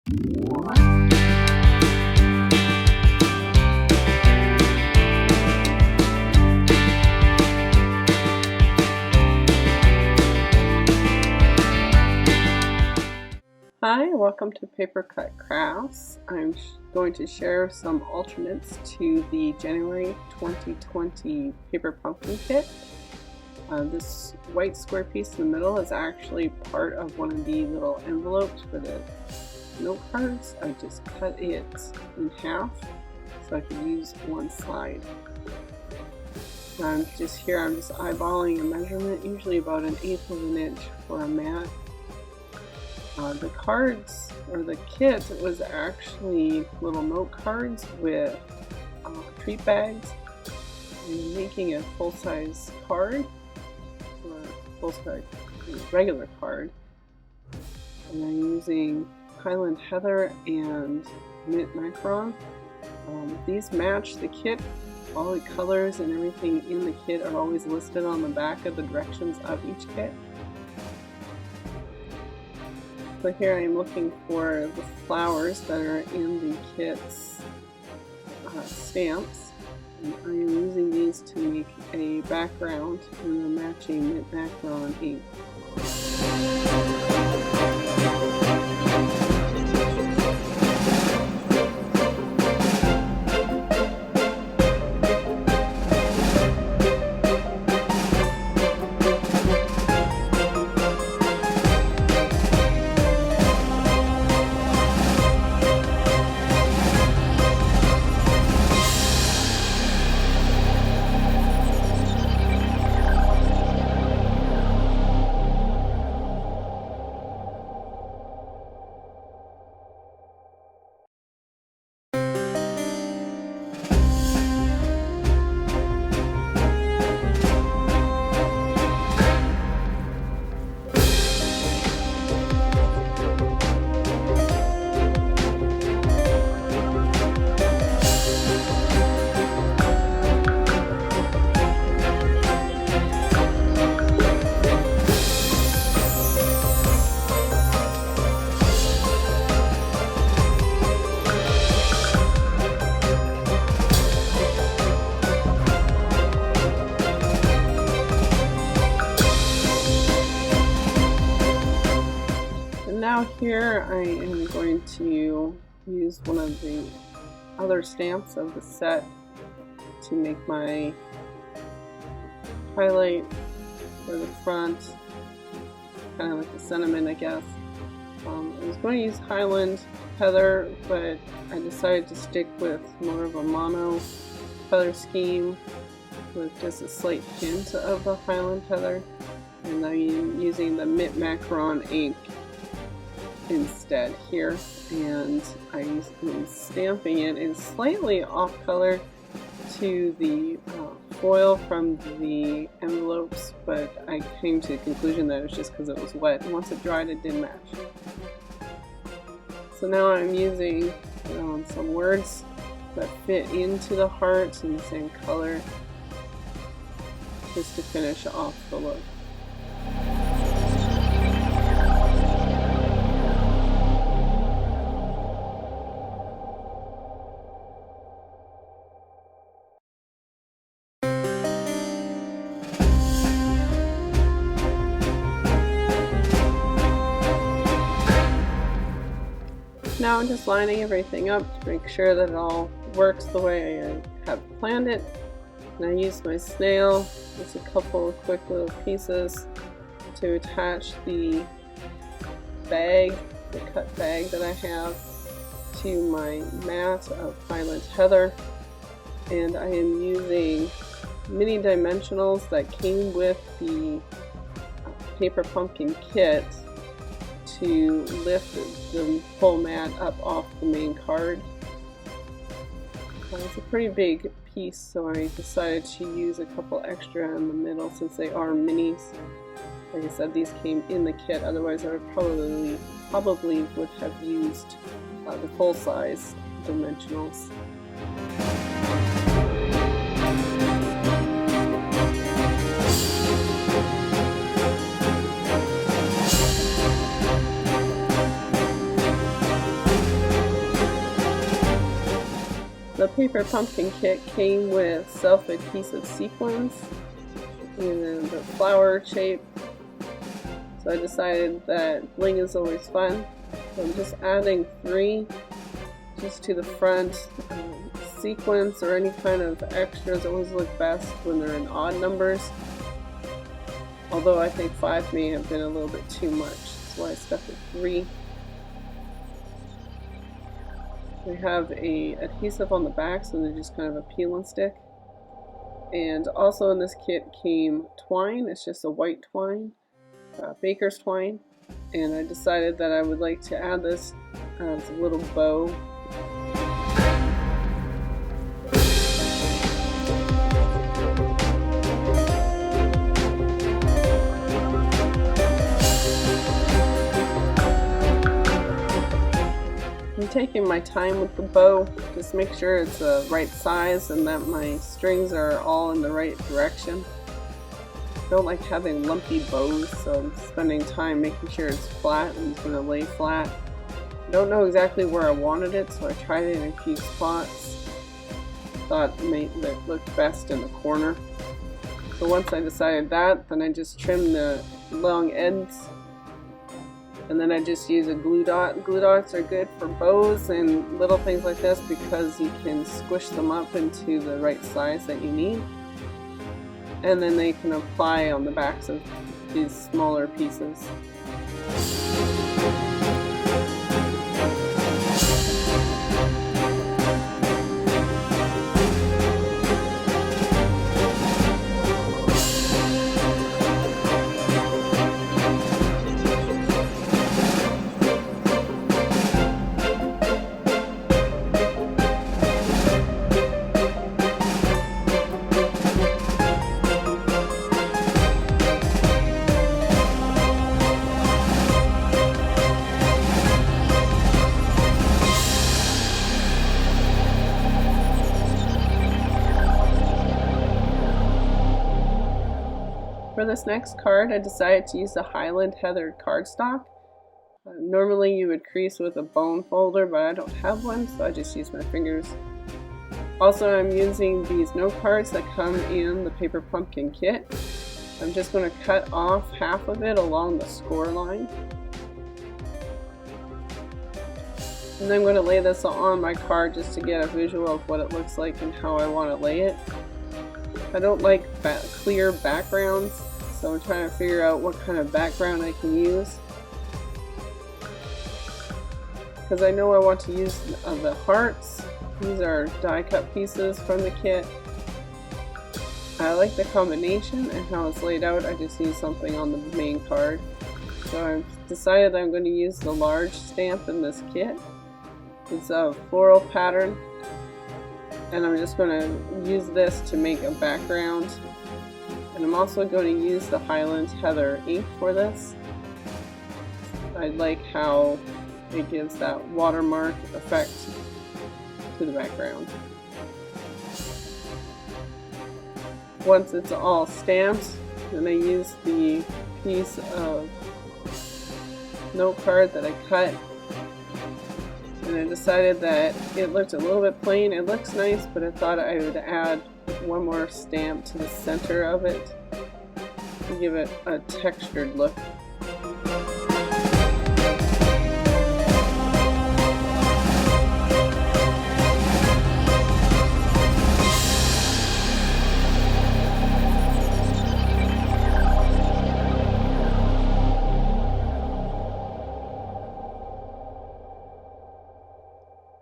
Hi, welcome to Paper Cut Crafts. I'm going to share some alternates to the January 2020paper pumpkin kit. This white square piece in the middle is actually part of one of the little envelopes for the note cards. I just cut it in half so I could use one side. I'm just eyeballing a measurement, usually about 1/8 of an inch for a mat. The cards, or the kit, was actually little note cards with treat bags. I'm making a full-size card, or full-size regular card, and I'm using Highland Heather and Mint Macaron. These match the kit. All the colors and everything in the kit are always listed on the back of the directions of each kit. So here I am looking for the flowers that are in the kit's stamps. And I am using these to make a background in the matching Mint Macaron ink. Now here I am going to use one of the other stamps of the set to make my highlight for the front, kind of like the sentiment, I guess. I was going to use Highland Heather, but I decided to stick with more of a mono color scheme with just a slight hint of the Highland Heather, and I'm using the Mint Macaron ink instead here, and I'm stamping it in slightly off color to the foil from the envelopes, but I came to the conclusion that it was just because it was wet, and once it dried it did match. So now I'm using some words that fit into the hearts in the same color just to finish off the look. Now I'm just lining everything up to make sure that it all works the way I have planned it. And I use my snail, just a couple of quick little pieces to attach the bag, the cut bag that I have, to my mat of Highland Heather. And I am using mini dimensionals that came with the paper pumpkin kit to lift the whole mat up off the main card. It's a pretty big piece, so I decided to use a couple extra in the middle since they are minis. Like I said, these came in the kit, otherwise I would probably would have used the full-size dimensionals. The paper pumpkin kit came with self-adhesive sequins in the flower shape, so I decided that bling is always fun. So I'm just adding 3 just to the front. Sequins or any kind of extras always look best when they're in odd numbers, although I think 5 may have been a little bit too much. That's why I stuck with 3. We have a adhesive on the back, so they're just kind of a peel and stick. And also in this kit came twine. It's just a white twine, baker's twine, and I decided that I would like to add this as a little bow. I'm taking my time with the bow, just make sure it's the right size and that my strings are all in the right direction. I don't like having lumpy bows, so I'm spending time making sure it's flat and it's going to lay flat. I don't know exactly where I wanted it, so I tried it in a few spots. Thought it looked best in the corner. So once I decided that, then I just trimmed the long ends. And then I just use a glue dot. Glue dots are good for bows and little things like this because you can squish them up into the right size that you need. And then they can apply on the backs of these smaller pieces. For this next card, I decided to use the Highland Heather cardstock. Normally you would crease with a bone folder, but I don't have one, so I just use my fingers. Also, I'm using these note cards that come in the paper pumpkin kit. I'm just going to cut off half of it along the score line. And then I'm going to lay this on my card just to get a visual of what it looks like and how I want to lay it. I don't like clear backgrounds, so I'm trying to figure out what kind of background I can use. Because I know I want to use the hearts. These are die cut pieces from the kit. I like the combination and how it's laid out. I just use something on the main card. So I've decided I'm going to use the large stamp in this kit. It's a floral pattern. And I'm just going to use this to make a background. And I'm also going to use the Highland Heather ink for this. I like how it gives that watermark effect to the background. Once it's all stamped, then I use the piece of note card that I cut. And I decided that it looked a little bit plain. It looks nice, but I thought I would add one more stamp to the center of it to give it a textured look.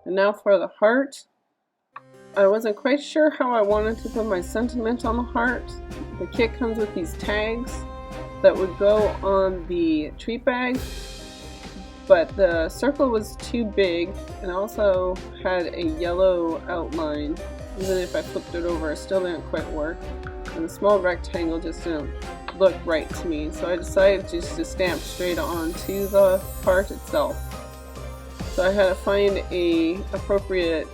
And now for the heart. I wasn't quite sure how I wanted to put my sentiment on the heart. The kit comes with these tags that would go on the treat bag, but the circle was too big and also had a yellow outline. Even if I flipped it over, it still didn't quite work. And the small rectangle just didn't look right to me, so I decided just to stamp straight onto the heart itself. So I had to find a appropriate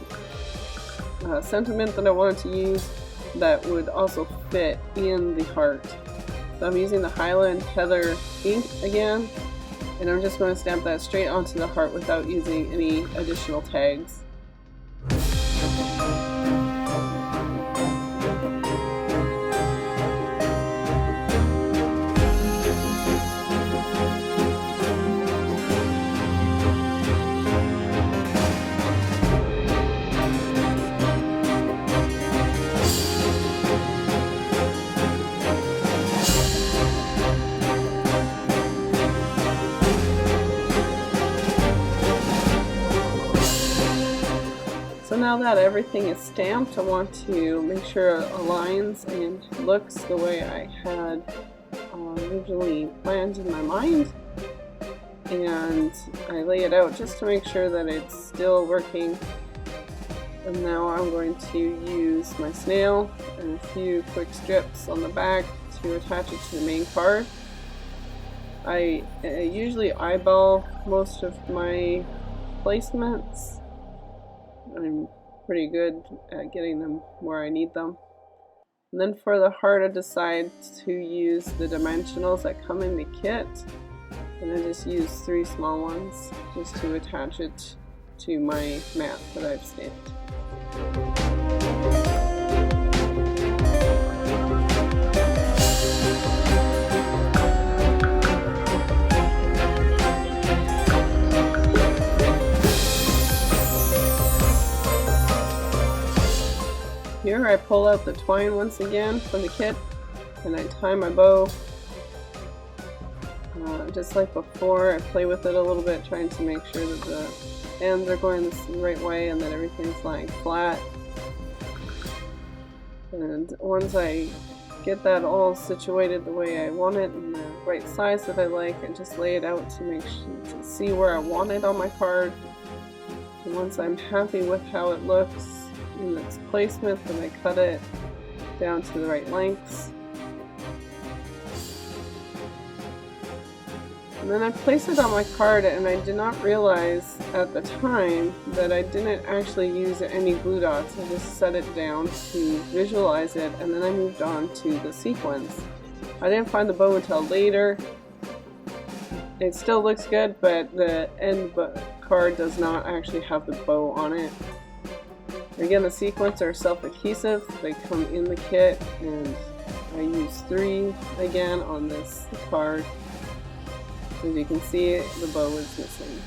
sentiment that I wanted to use that would also fit in the heart. So I'm using the Highland Heather ink again, and I'm just going to stamp that straight onto the heart without using any additional tags. now that everything is stamped, I want to make sure it aligns and looks the way I had originally planned in my mind. And I lay it out just to make sure that it's still working. And now I'm going to use my snail and a few quick strips on the back to attach it to the main card. I usually eyeball most of my placements. I'm pretty good at getting them where I need them. And then for the heart, I decide to use the dimensionals that come in the kit. And I just use 3 small ones just to attach it to my mat that I've stamped. Here I pull out the twine once again from the kit and I tie my bow. Just like before, I play with it a little bit, trying to make sure that the ends are going the right way and that everything's lying flat. And once I get that all situated the way I want it and the right size that I like, I just lay it out to make sure to see where I want it on my card. And once I'm happy with how it looks in its placement, then I cut it down to the right lengths. And then I place it on my card, and I did not realize at the time that I didn't actually use any glue dots. I just set it down to visualize it, and then I moved on to the sequins. I didn't find the bow until later. It still looks good, but the end card does not actually have the bow on it. Again, the sequins are self-adhesive. They come in the kit, and I use 3 again on this card. As you can see, the bow is missing.